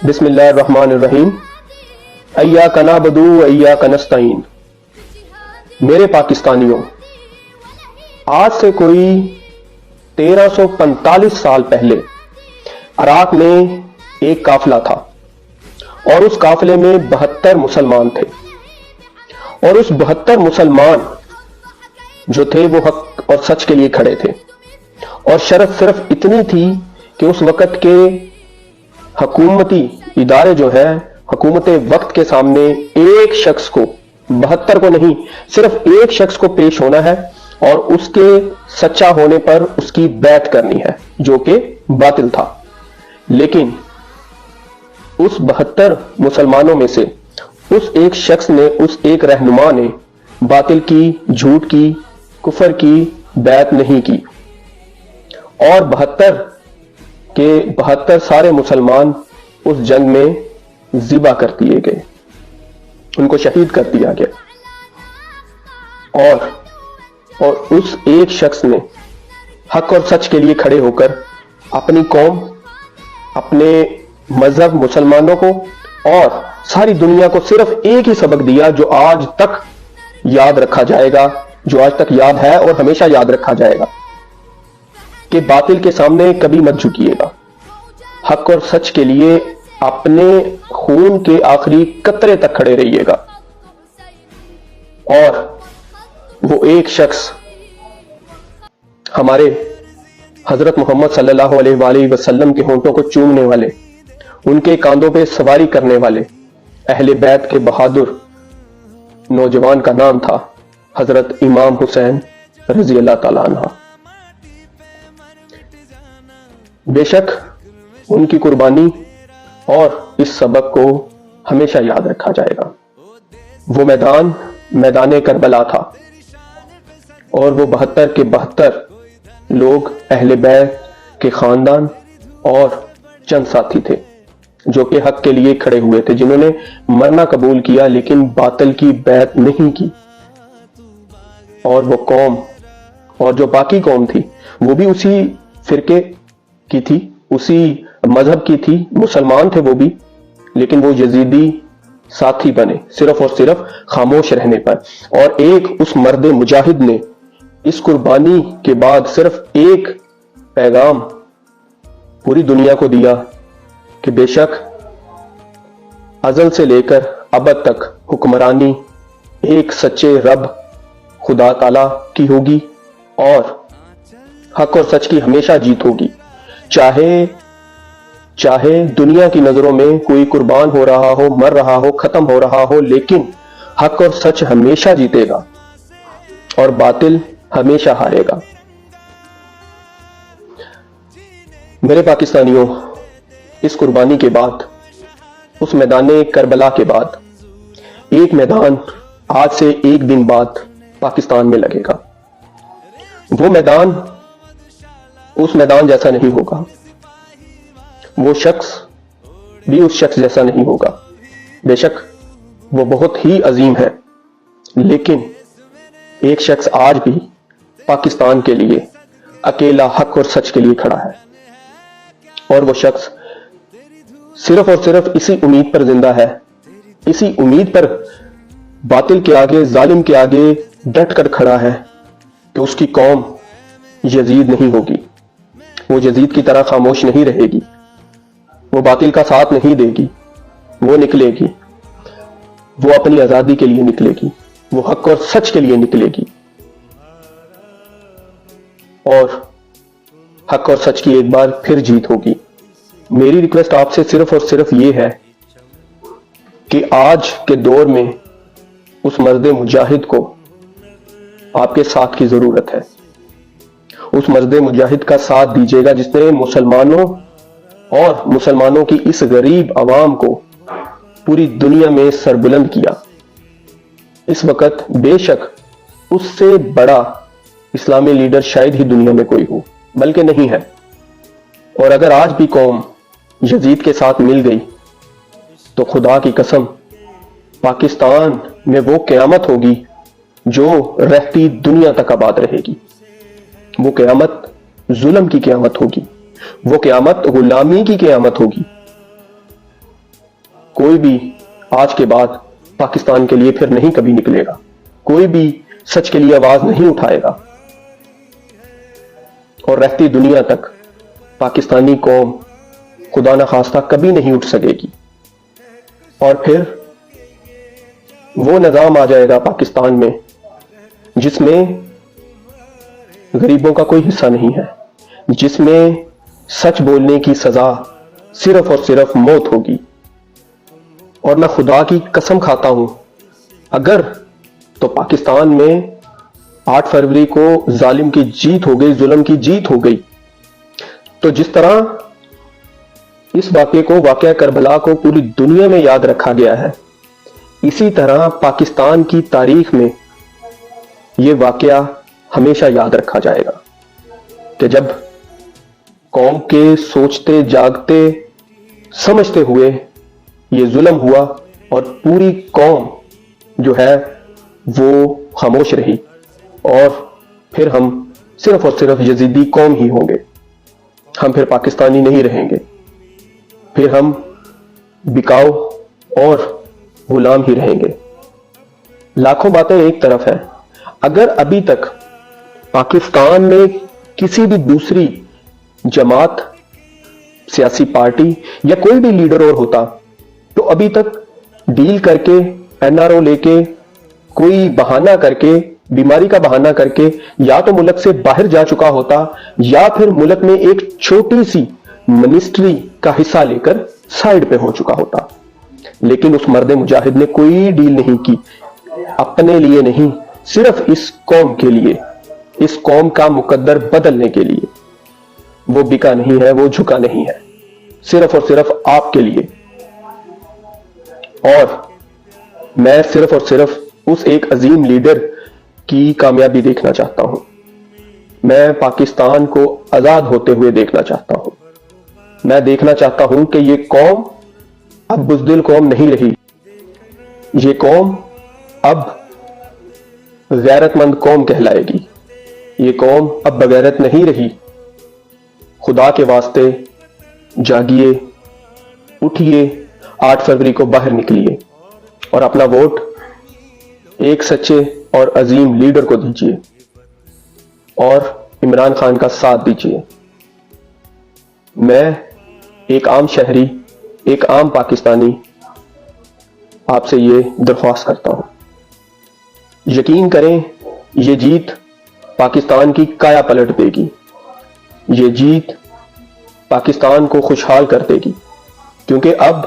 بسم اللہ الرحمن الرحیم۔ ایاک نعبد و ایاک نستعین۔ میرے پاکستانیوں، آج سے کوئی 1345 سال پہلے عراق میں ایک قافلہ تھا اور اس قافلے میں 72 مسلمان تھے، اور اس 72 مسلمان جو تھے وہ حق اور سچ کے لیے کھڑے تھے، اور شرط صرف اتنی تھی کہ اس وقت کے حکومتی ادارے جو ہیں، حکومت وقت کے سامنے ایک شخص کو، 72 کو نہیں، صرف ایک شخص کو پیش ہونا ہے اور اس کے سچا ہونے پر اس کی بیعت کرنی ہے، جو کہ باطل تھا۔ لیکن اس 72 مسلمانوں میں سے اس ایک شخص نے، اس ایک رہنما نے باطل کی، جھوٹ کی، کفر کی بیعت نہیں کی، اور 72 کے 72 سارے مسلمان اس جنگ میں ذبح کر دیے گئے، ان کو شہید کر دیا گیا۔ اور اس ایک شخص نے حق اور سچ کے لیے کھڑے ہو کر اپنی قوم، اپنے مذہب، مسلمانوں کو اور ساری دنیا کو صرف ایک ہی سبق دیا جو آج تک یاد رکھا جائے گا، جو آج تک یاد ہے اور ہمیشہ یاد رکھا جائے گا، کہ باطل کے سامنے کبھی مت جھکیے گا، حق اور سچ کے لیے اپنے خون کے آخری قطرے تک کھڑے رہیے گا۔ اور وہ ایک شخص ہمارے حضرت محمد صلی اللہ علیہ وآلہ وسلم کے ہونٹوں کو چومنے والے، ان کے کاندھوں پہ سواری کرنے والے اہل بیت کے بہادر نوجوان کا نام تھا حضرت امام حسین رضی اللہ تعالیٰ عنہ۔ بے شک ان کی قربانی اور اس سبق کو ہمیشہ یاد رکھا جائے گا۔ وہ میدان کربلا تھا، اور وہ 72 کے 72 لوگ اہل بیت کے خاندان اور چند ساتھی تھے جو کہ حق کے لیے کھڑے ہوئے تھے، جنہوں نے مرنا قبول کیا لیکن باطل کی بیعت نہیں کی۔ اور وہ قوم اور جو باقی قوم تھی وہ بھی اسی فرقے کی تھی، اسی مذہب کی تھی، مسلمان تھے وہ بھی، لیکن وہ یزیدی ساتھی بنے صرف اور صرف خاموش رہنے پر۔ اور ایک اس مرد مجاہد نے اس قربانی کے بعد صرف ایک پیغام پوری دنیا کو دیا کہ بے شک ازل سے لے کر ابد تک حکمرانی ایک سچے رب خدا تعالی کی ہوگی، اور حق اور سچ کی ہمیشہ جیت ہوگی، چاہے دنیا کی نظروں میں کوئی قربان ہو رہا ہو، مر رہا ہو، ختم ہو رہا ہو، لیکن حق اور سچ ہمیشہ جیتے گا اور باطل ہمیشہ ہارے گا۔ میرے پاکستانیوں، اس قربانی کے بعد، اس میدان کربلا کے بعد، ایک میدان آج سے ایک دن بعد پاکستان میں لگے گا۔ وہ میدان اس میدان جیسا نہیں ہوگا، وہ شخص بھی اس شخص جیسا نہیں ہوگا۔ بے شک وہ بہت ہی عظیم ہے، لیکن ایک شخص آج بھی پاکستان کے لیے اکیلا حق اور سچ کے لیے کھڑا ہے، اور وہ شخص صرف اور صرف اسی امید پر زندہ ہے، اسی امید پر باطل کے آگے، ظالم کے آگے ڈٹ کر کھڑا ہے کہ اس کی قوم یزید نہیں ہوگی، وہ یزید کی طرح خاموش نہیں رہے گی، وہ باطل کا ساتھ نہیں دے گی، وہ نکلے گی، وہ اپنی آزادی کے لیے نکلے گی، وہ حق اور سچ کے لیے نکلے گی، اور حق اور سچ کی ایک بار پھر جیت ہوگی۔ میری ریکویسٹ آپ سے صرف اور صرف یہ ہے کہ آج کے دور میں اس مرد مجاہد کو آپ کے ساتھ کی ضرورت ہے، اس مرد مجاہد کا ساتھ دیجیے گا جس نے مسلمانوں اور مسلمانوں کی اس غریب عوام کو پوری دنیا میں سربلند کیا۔ اس وقت بے شک اس سے بڑا اسلامی لیڈر شاید ہی دنیا میں کوئی ہو، بلکہ نہیں ہے۔ اور اگر آج بھی قوم یزید کے ساتھ مل گئی تو خدا کی قسم پاکستان میں وہ قیامت ہوگی جو رہتی دنیا تک آباد رہے گی۔ وہ قیامت ظلم کی قیامت ہوگی، وہ قیامت غلامی کی قیامت ہوگی، کوئی بھی آج کے بعد پاکستان کے لیے پھر نہیں کبھی نکلے گا، کوئی بھی سچ کے لیے آواز نہیں اٹھائے گا، اور رہتی دنیا تک پاکستانی قوم خدا نخواستہ کبھی نہیں اٹھ سکے گی، اور پھر وہ نظام آ جائے گا پاکستان میں جس میں غریبوں کا کوئی حصہ نہیں ہے، جس میں سچ بولنے کی سزا صرف اور صرف موت ہوگی۔ اور میں خدا کی قسم کھاتا ہوں، اگر تو پاکستان میں 8 فروری کو ظالم کی جیت ہو گئی، ظلم کی جیت ہو گئی، تو جس طرح اس واقعے کو، واقعہ کربلا کو پوری دنیا میں یاد رکھا گیا ہے، اسی طرح پاکستان کی تاریخ میں یہ واقعہ ہمیشہ یاد رکھا جائے گا کہ جب قوم کے سوچتے، جاگتے، سمجھتے ہوئے یہ ظلم ہوا اور پوری قوم جو ہے وہ خاموش رہی، اور پھر ہم صرف اور صرف یزیدی قوم ہی ہوں گے، ہم پھر پاکستانی نہیں رہیں گے، پھر ہم بکاؤ اور غلام ہی رہیں گے۔ لاکھوں باتیں ایک طرف ہیں، اگر ابھی تک پاکستان میں کسی بھی دوسری جماعت، سیاسی پارٹی یا کوئی بھی لیڈر اور ہوتا تو ابھی تک ڈیل کر کے، این آر او لے کے، کوئی بہانہ کر کے، بیماری کا بہانہ کر کے یا تو ملک سے باہر جا چکا ہوتا، یا پھر ملک میں ایک چھوٹی سی منسٹری کا حصہ لے کر سائیڈ پہ ہو چکا ہوتا۔ لیکن اس مرد مجاہد نے کوئی ڈیل نہیں کی، اپنے لیے نہیں، صرف اس قوم کے لیے، اس قوم کا مقدر بدلنے کے لیے۔ وہ بکا نہیں ہے، وہ جھکا نہیں ہے، صرف اور صرف آپ کے لیے۔ اور میں صرف اور صرف اس ایک عظیم لیڈر کی کامیابی دیکھنا چاہتا ہوں، میں پاکستان کو آزاد ہوتے ہوئے دیکھنا چاہتا ہوں، میں دیکھنا چاہتا ہوں کہ یہ قوم اب بزدل قوم نہیں رہی، یہ قوم اب غیرت مند قوم کہلائے گی، یہ قوم اب بغیرت نہیں رہی۔ خدا کے واسطے جاگیے، اٹھیے، 8 فروری کو باہر نکلیے اور اپنا ووٹ ایک سچے اور عظیم لیڈر کو دیجیے اور عمران خان کا ساتھ دیجیے۔ میں ایک عام شہری، ایک عام پاکستانی آپ سے یہ درخواست کرتا ہوں، یقین کریں یہ جیت پاکستان کی کایا پلٹ دے گی، یہ جیت پاکستان کو خوشحال کر دے گی، کیونکہ اب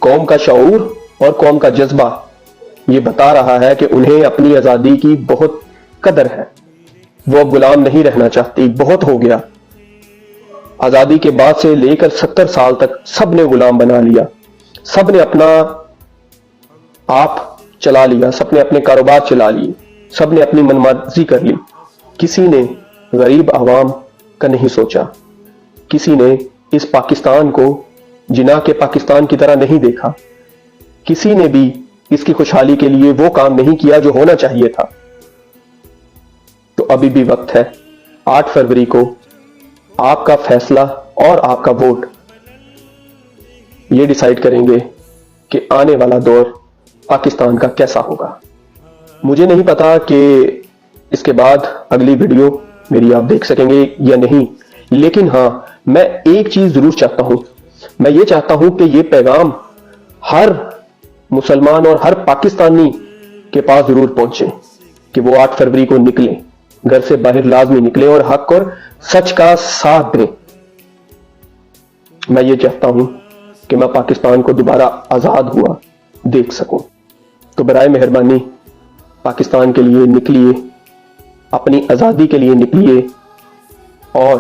قوم کا شعور اور قوم کا جذبہ یہ بتا رہا ہے کہ انہیں اپنی آزادی کی بہت قدر ہے، وہ اب غلام نہیں رہنا چاہتی، بہت ہو گیا۔ آزادی کے بعد سے لے کر 70 سال تک سب نے غلام بنا لیا، سب نے اپنا آپ چلا لیا، سب نے اپنے کاروبار چلا لیے، سب نے اپنی منمرضی کر لی، کسی نے غریب عوام کا نہیں سوچا، کسی نے اس پاکستان کو جناح کے پاکستان کی طرح نہیں دیکھا، کسی نے بھی اس کی خوشحالی کے لیے وہ کام نہیں کیا جو ہونا چاہیے تھا۔ تو ابھی بھی وقت ہے، 8 فروری کو آپ کا فیصلہ اور آپ کا ووٹ یہ ڈیسائیڈ کریں گے کہ آنے والا دور پاکستان کا کیسا ہوگا۔ مجھے نہیں پتا کہ اس کے بعد اگلی ویڈیو میری آپ دیکھ سکیں گے یا نہیں، لیکن ہاں میں ایک چیز ضرور چاہتا ہوں، میں یہ چاہتا ہوں کہ یہ پیغام ہر مسلمان اور ہر پاکستانی کے پاس ضرور پہنچے کہ وہ 8 فروری کو نکلیں، گھر سے باہر لازمی نکلیں اور حق اور سچ کا ساتھ دیں۔ میں یہ چاہتا ہوں کہ میں پاکستان کو دوبارہ آزاد ہوا دیکھ سکوں۔ تو برائے مہربانی پاکستان کے لیے نکلیے، اپنی آزادی کے لیے نکلیے اور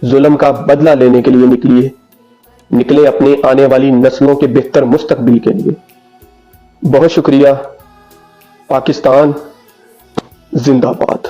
ظلم کا بدلہ لینے کے لیے نکلے اپنے آنے والی نسلوں کے بہتر مستقبل کے لیے۔ بہت شکریہ۔ پاکستان زندہ باد۔